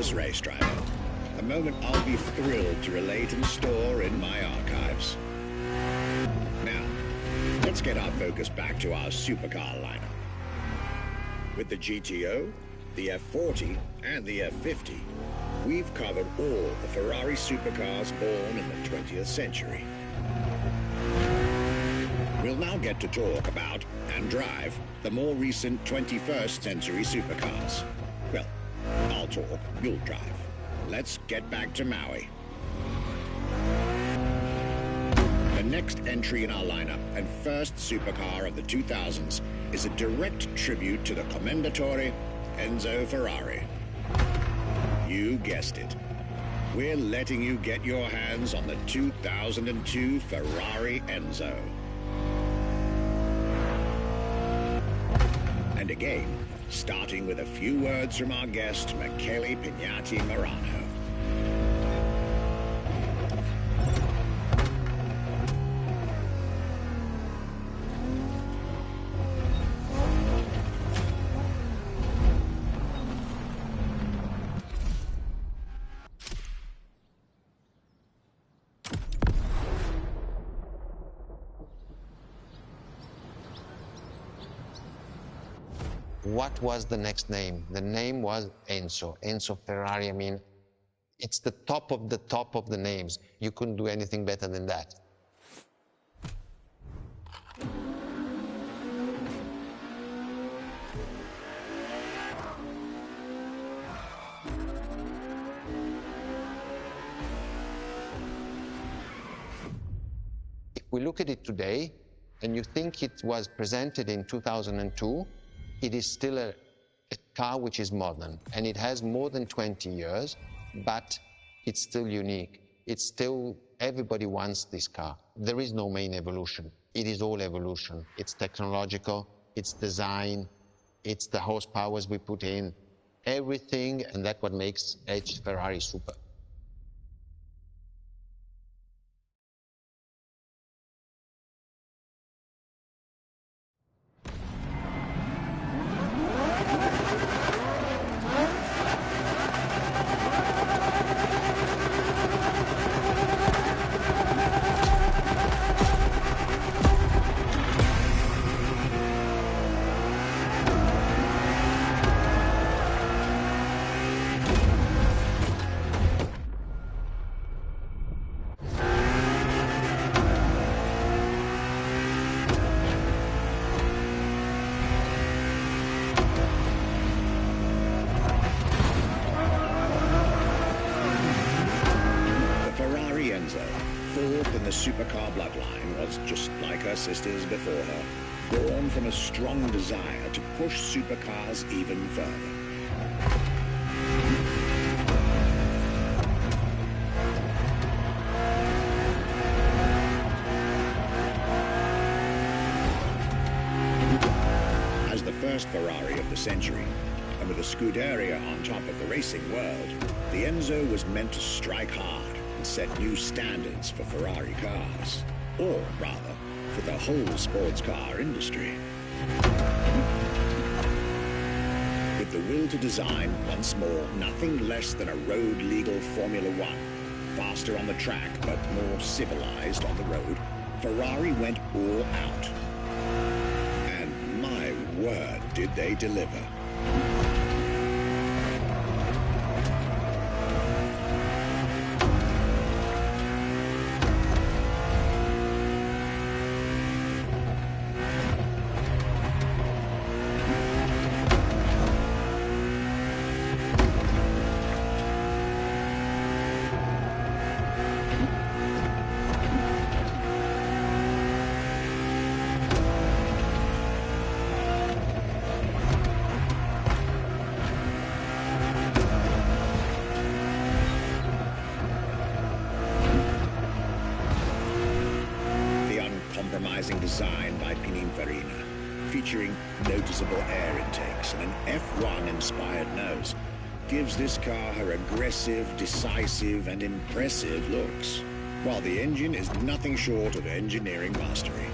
famous race driver. A moment I'll be thrilled to relate and store in my archives. Now, let's get our focus back to our supercar lineup. With the GTO, the F40, and the F50, we've covered all the Ferrari supercars born in the 20th century. We'll now get to talk about and drive the more recent 21st century supercars. Well, I'll talk, you'll drive. Let's get back to Maui. The next entry in our lineup and first supercar of the 2000s is a direct tribute to the Commendatore Enzo Ferrari. You guessed it. We're letting you get your hands on the 2002 Ferrari Enzo. And again, starting with a few words from our guest, Michele Pignati Marano. What was the next name? The name was Enzo. Enzo Ferrari. I mean, it's the top of the names. You couldn't do anything better than that. If we look at it today, and you think it was presented in 2002, it is still a car which is modern, and it has more than 20 years, but it's still unique. It's still, everybody wants this car. There is no main evolution. It is all evolution. It's technological, it's design, it's the horsepowers we put in, everything, and that's what makes each Ferrari super. Fourth in the supercar bloodline, was just like her sisters before her, born from a strong desire to push supercars even further. As the first Ferrari of the century, and with a Scuderia on top of the racing world, the Enzo was meant to strike hard and set new standards for Ferrari cars, or rather, for the whole sports car industry. With the will to design, once more, nothing less than a road-legal Formula One, faster on the track but more civilized on the road, Ferrari went all out. And my word, did they deliver. Design by Pininfarina, featuring noticeable air intakes and an F1-inspired nose, gives this car her aggressive, decisive, and impressive looks, while the engine is nothing short of engineering mastery,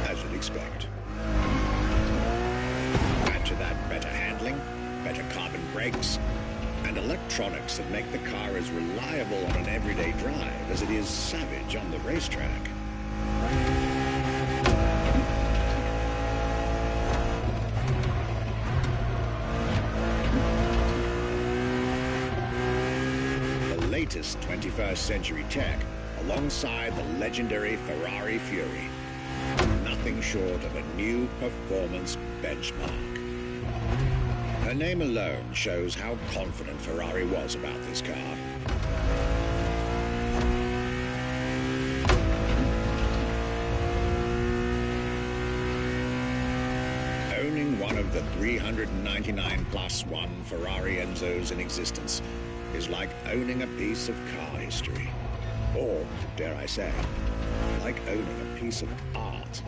as you'd expect. Add to that better handling, better carbon brakes, and electronics that make the car as reliable on an everyday drive as it is savage on the racetrack. The latest 21st century tech alongside the legendary Ferrari Fury. Nothing short of a new performance benchmark. Her name alone shows how confident Ferrari was about this car. Owning one of the 399 plus one Ferrari Enzos in existence is like owning a piece of car history. Or, dare I say, like owning a piece of art.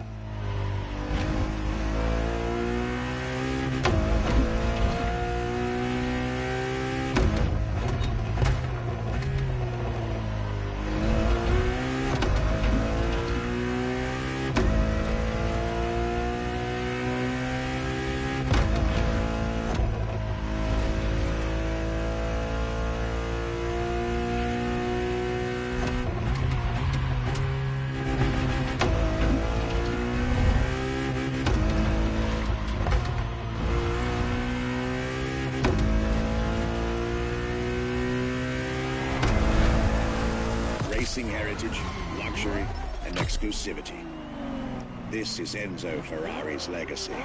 Racing heritage, luxury, and exclusivity. This is Enzo Ferrari's legacy.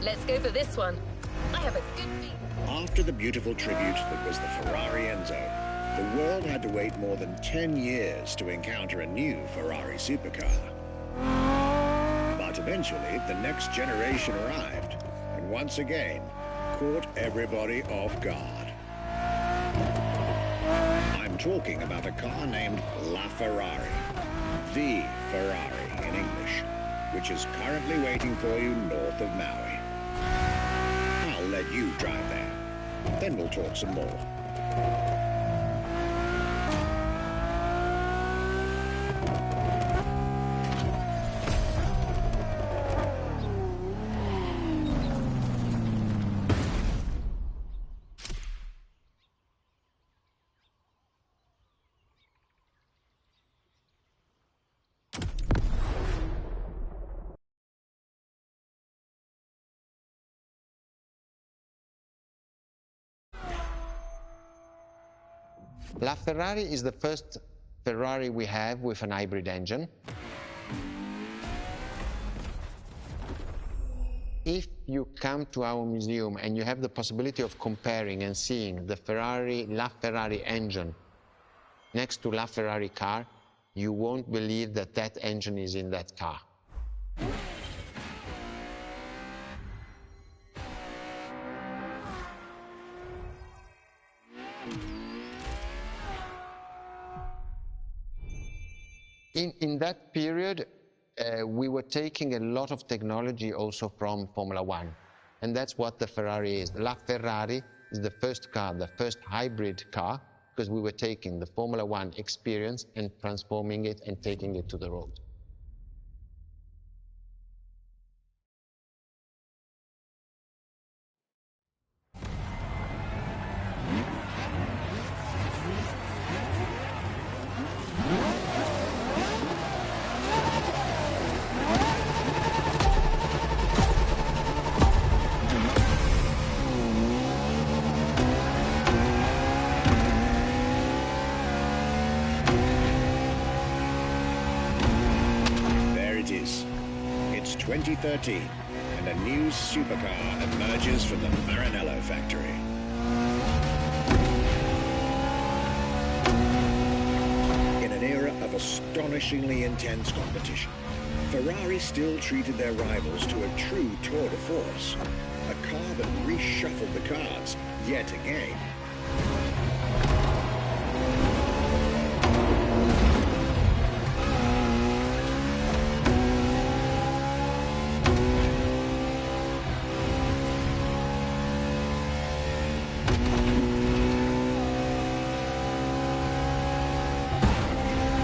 Let's go for this one. I have a good feeling. After the beautiful tribute that was the Ferrari Enzo, the world had to wait more than 10 years to encounter a new Ferrari Supercar. But eventually, the next generation arrived, and once again, caught everybody off guard. I'm talking about a car named La Ferrari, the Ferrari in English, which is currently waiting for you north of Maui. I'll let you drive there. Then we'll talk some more. La Ferrari is the first Ferrari we have with an hybrid engine. If you come to our museum and you have the possibility of comparing and seeing the La Ferrari engine next to La Ferrari car, you won't believe that that engine is in that car. In that period, we were taking a lot of technology also from Formula One, and that's what the Ferrari is. La Ferrari is the first car, the first hybrid car, because we were taking the Formula One experience and transforming it and taking it to the road. It's 2013, and a new supercar emerges from the Maranello factory. In an era of of astonishingly intense competition, Ferrari still treated their rivals to a true tour de force, a car that reshuffled the cards yet again.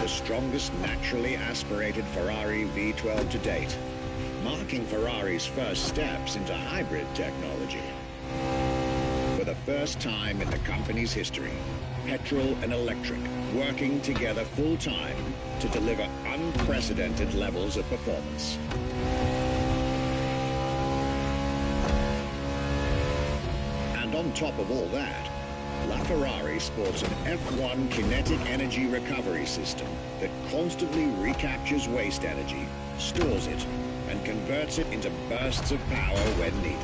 Strongest naturally aspirated Ferrari V12 to date, marking Ferrari's first steps into hybrid technology. For the first time in the company's history, petrol and electric working together full-time to deliver unprecedented levels of performance. And on top of all that, LaFerrari sports an F1 kinetic energy recovery system that constantly recaptures waste energy, stores it, and converts it into bursts of power when needed.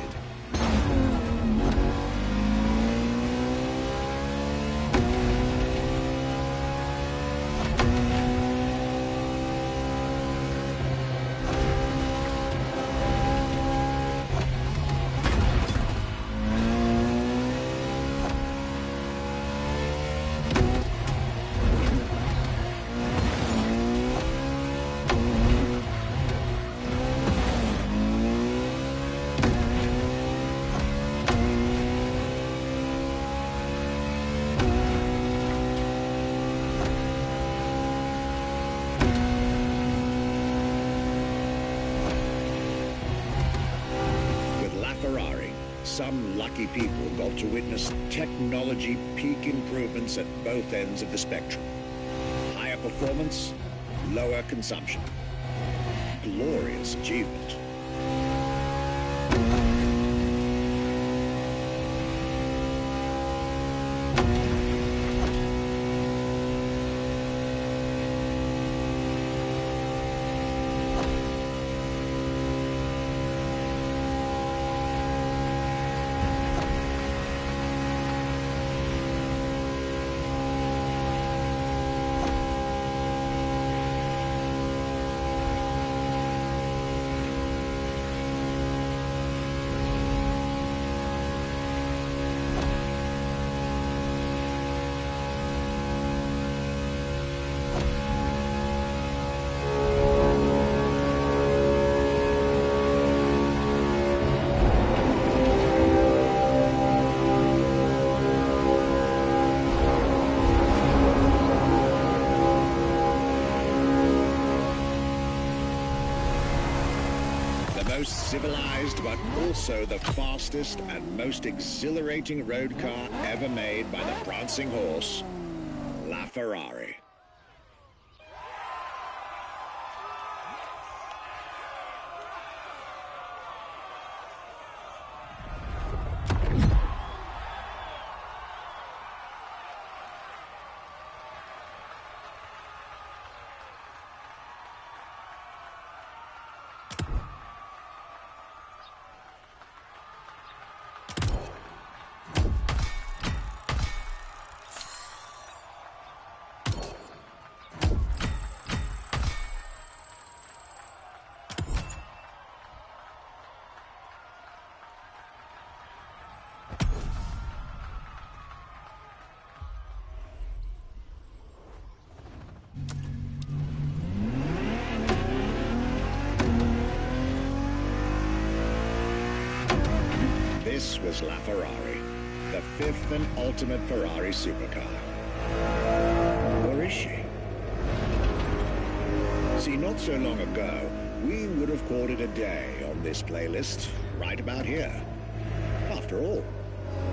Some lucky people got to witness technology peak improvements at both ends of the spectrum. Higher performance, lower consumption. Glorious achievement. Most civilized, but also the fastest and most exhilarating road car ever made by the prancing horse, LaFerrari. This was LaFerrari, the fifth and ultimate Ferrari supercar. Or is she? See, not so long ago, we would have called it a day on this playlist, right about here. After all,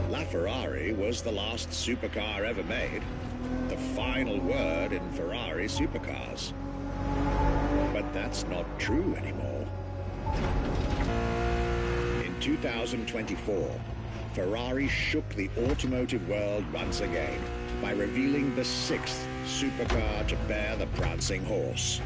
LaFerrari was the last supercar ever made, the final word in Ferrari supercars. But that's not true anymore. In 2024, Ferrari shook the automotive world once again by revealing the sixth supercar to bear the prancing horse.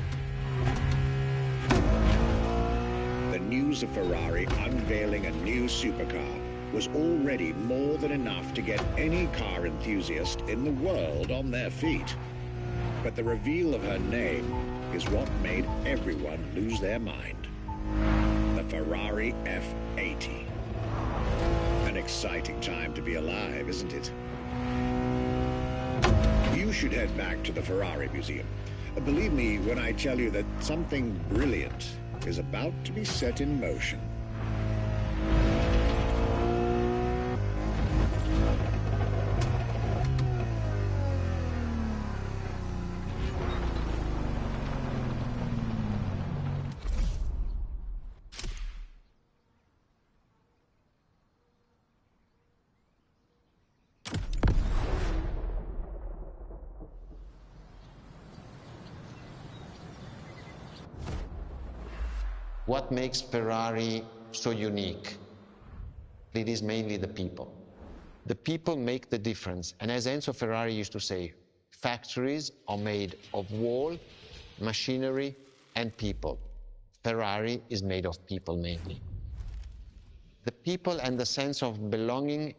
The news of Ferrari unveiling a new supercar was already more than enough to get any car enthusiast in the world on their feet. But the reveal of her name is what made everyone lose their mind. The Ferrari F80. An exciting time to be alive, isn't it? You should head back to the Ferrari Museum. Believe me when I tell you that something brilliant is about to be set in motion. What makes Ferrari so unique? It is mainly the people. The people make the difference. And as Enzo Ferrari used to say, factories are made of wall, machinery, and people. Ferrari is made of people mainly. The people and the sense of belonging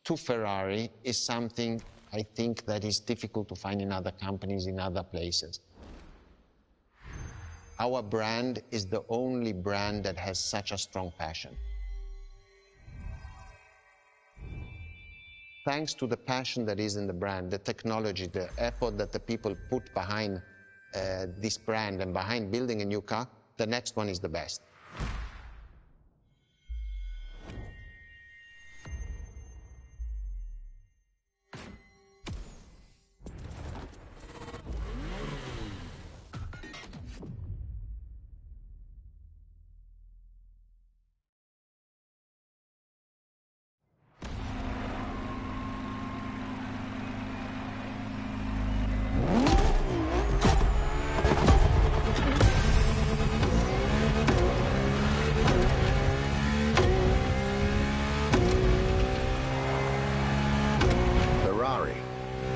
to Ferrari is something I think that is difficult to find in other companies, in other places. Our brand is the only brand that has such a strong passion. Thanks to the passion that is in the brand, the technology, the effort that the people put behind this brand and behind building a new car, the next one is the best.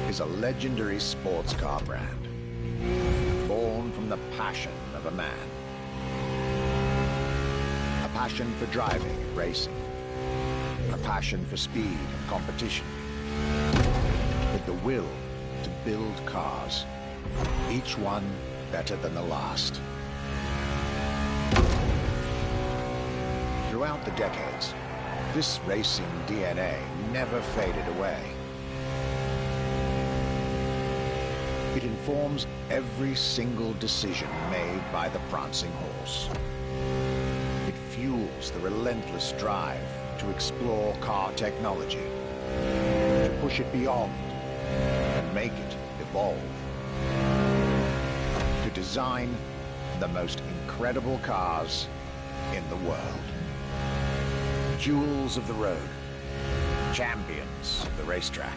Is a legendary sports car brand, born from the passion of a man. A passion for driving and racing, a passion for speed and competition, with the will to build cars, each one better than the last. Throughout the decades, this racing DNA never faded away. It informs every single decision made by the prancing horse. It fuels the relentless drive to explore car technology, to push it beyond and make it evolve, to design the most incredible cars in the world. Jewels of the road, champions of the racetrack.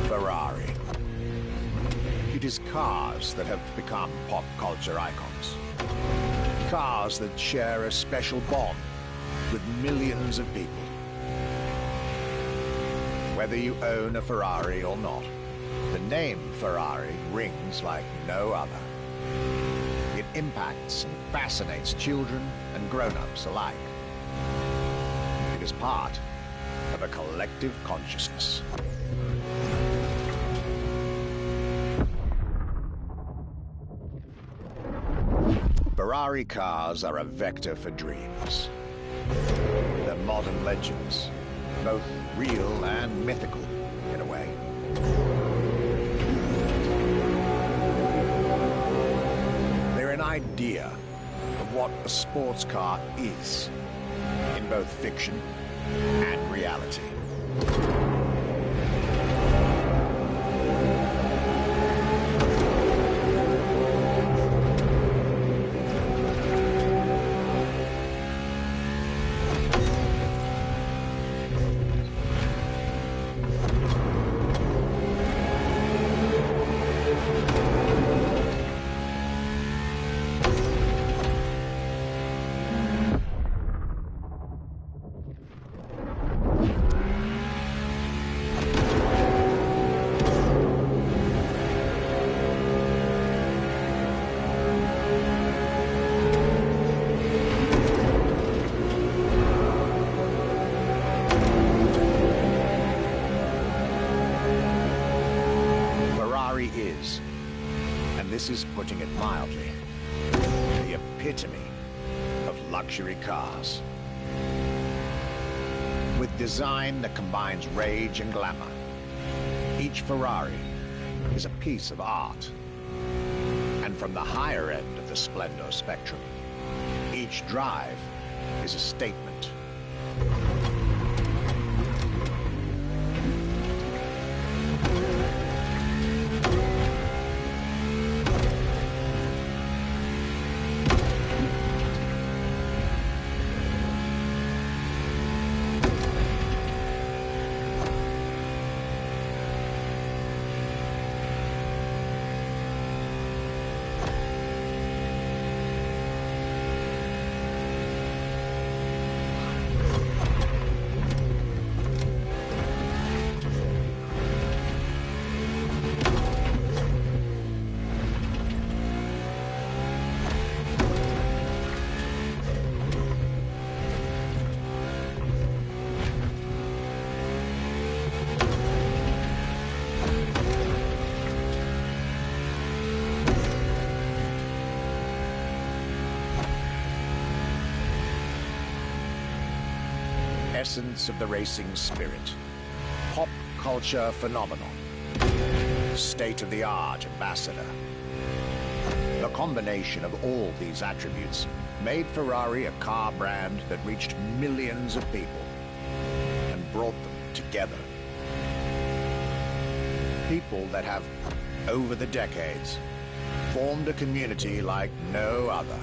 Ferrari. It is cars that have become pop culture icons. Cars that share a special bond with millions of people. Whether you own a Ferrari or not, the name Ferrari rings like no other. It impacts and fascinates children and grown-ups alike. It is part of a collective consciousness. Ferrari cars are a vector for dreams. They're modern legends, both real and mythical in a way. They're an idea of what a sports car is, in both fiction and reality. this is putting it mildly. The epitome of luxury cars. With design that combines rage and glamour, each Ferrari is a piece of art. And from the higher end of the splendor spectrum, each drive is a statement. Essence of the racing spirit, pop culture phenomenon, state-of-the-art ambassador. The combination of all these attributes made Ferrari a car brand that reached millions of people and brought them together. People that have, over the decades, formed a community like no other.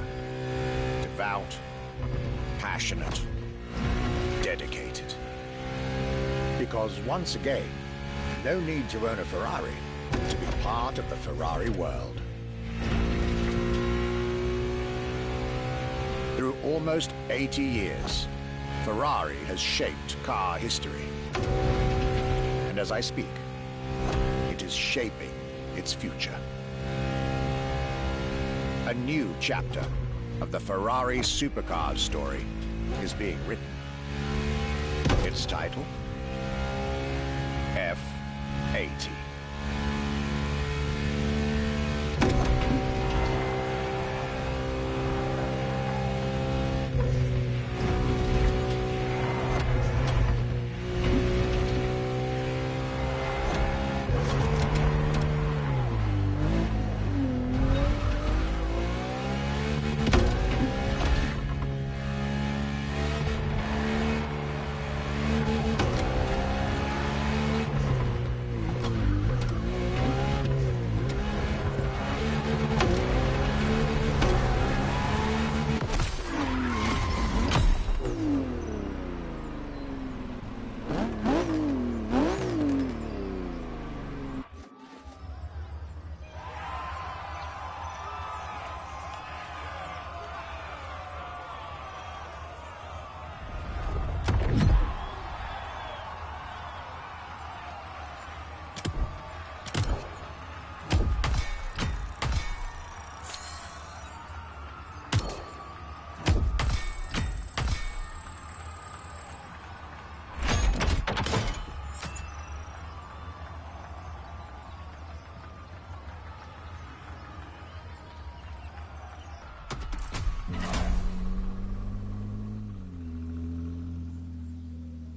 Devout, passionate, dedicated. Because once again, no need to own a Ferrari to be part of the Ferrari world. Through almost 80 years, Ferrari has shaped car history. And as I speak, it is shaping its future. A new chapter of the Ferrari Supercars story is being written. Its title, F80.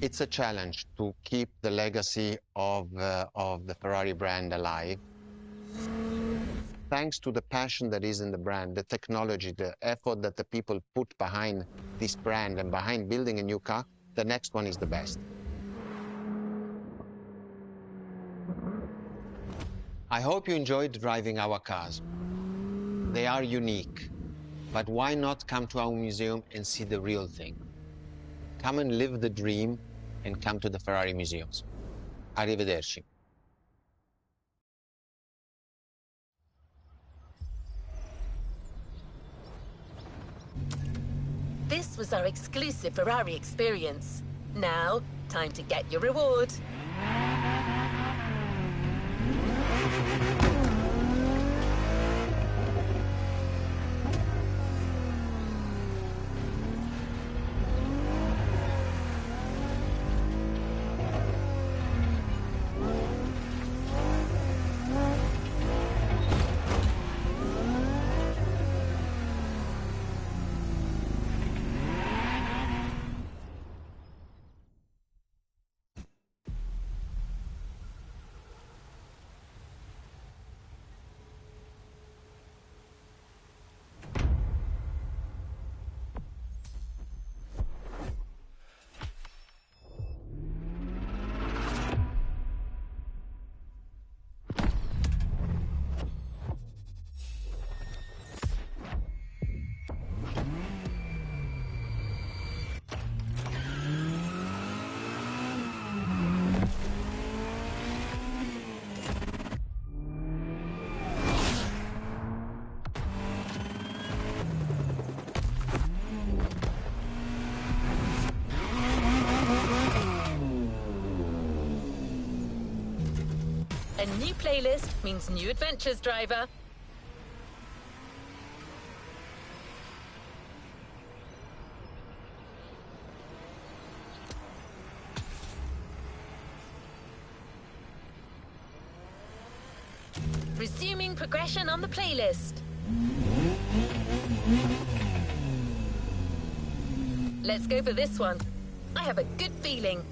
It's a challenge to keep the legacy of the Ferrari brand alive. Thanks to the passion that is in the brand, the technology, the effort that the people put behind this brand and behind building a new car, the next one is the best. I hope you enjoyed driving our cars. They are unique, but why not come to our museum and see the real thing? Come and live the dream and come to the Ferrari museums. Arrivederci. This was our exclusive Ferrari experience. Now, time to get your reward. New playlist means new adventures, driver. Resuming progression on the playlist. Let's go for this one. I have a good feeling.